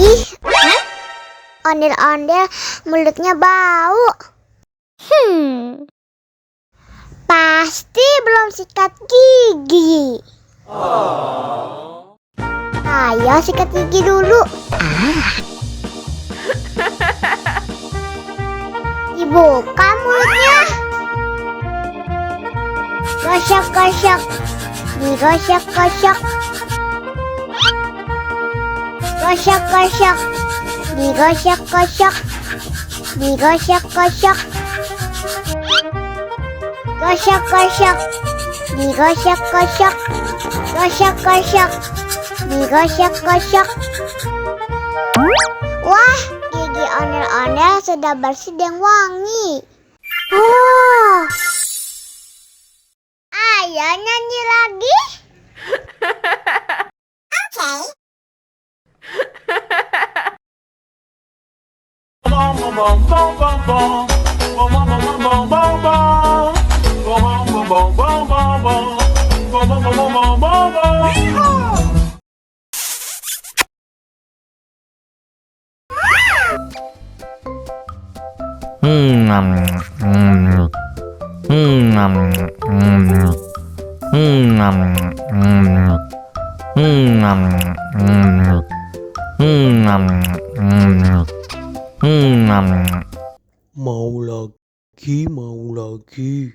Ih, ondel-ondel mulutnya bau. Pasti belum sikat gigi. Ayo sikat gigi dulu. Dibuka mulutnya. Gosok-gosok. Digosok-gosok. Gosok-gosok. Digosok-gosok. Digosok-gosok. Gosok-gosok. Digosok-gosok. Gosok-gosok. Digosok-gosok. Wah, gigi ondel-ondel sudah bersih dan wangi. Oh. Ayo nyanyi lagi. Oke. Mau lagi.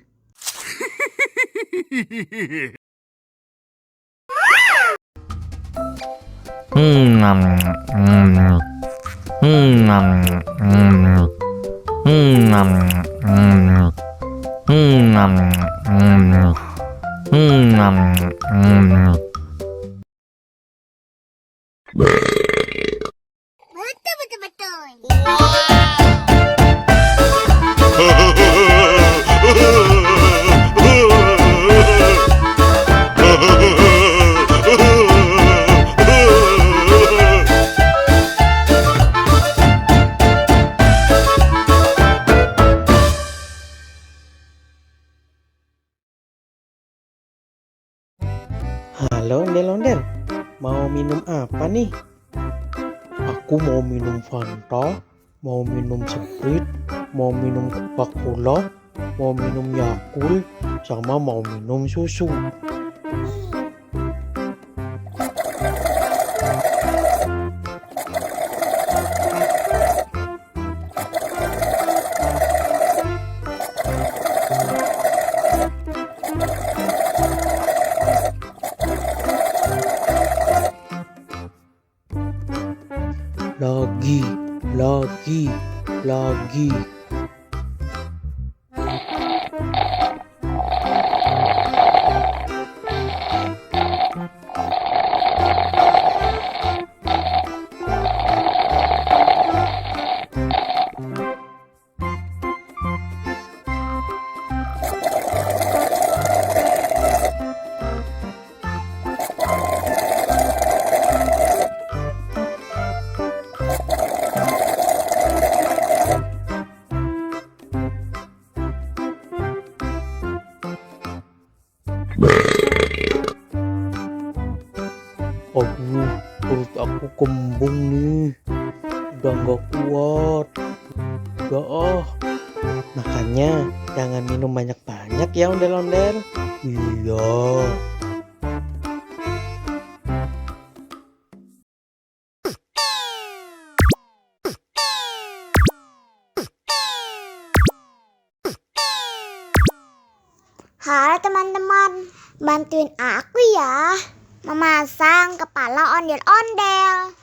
Betul. Halo ondel-ondel, mau minum apa nih? Aku mau minum Fanta, mau minum Sprite, mau minum Coca-Cola, mau minum Yakult, sama mau minum susu. Lagi. Aduh, perut aku kembung nih. Udah gak kuat. Udah Makanya jangan minum banyak-banyak ya ondel-ondel. Iya. Halo teman-teman, bantuin aku ya memasang kepala ondel-ondel.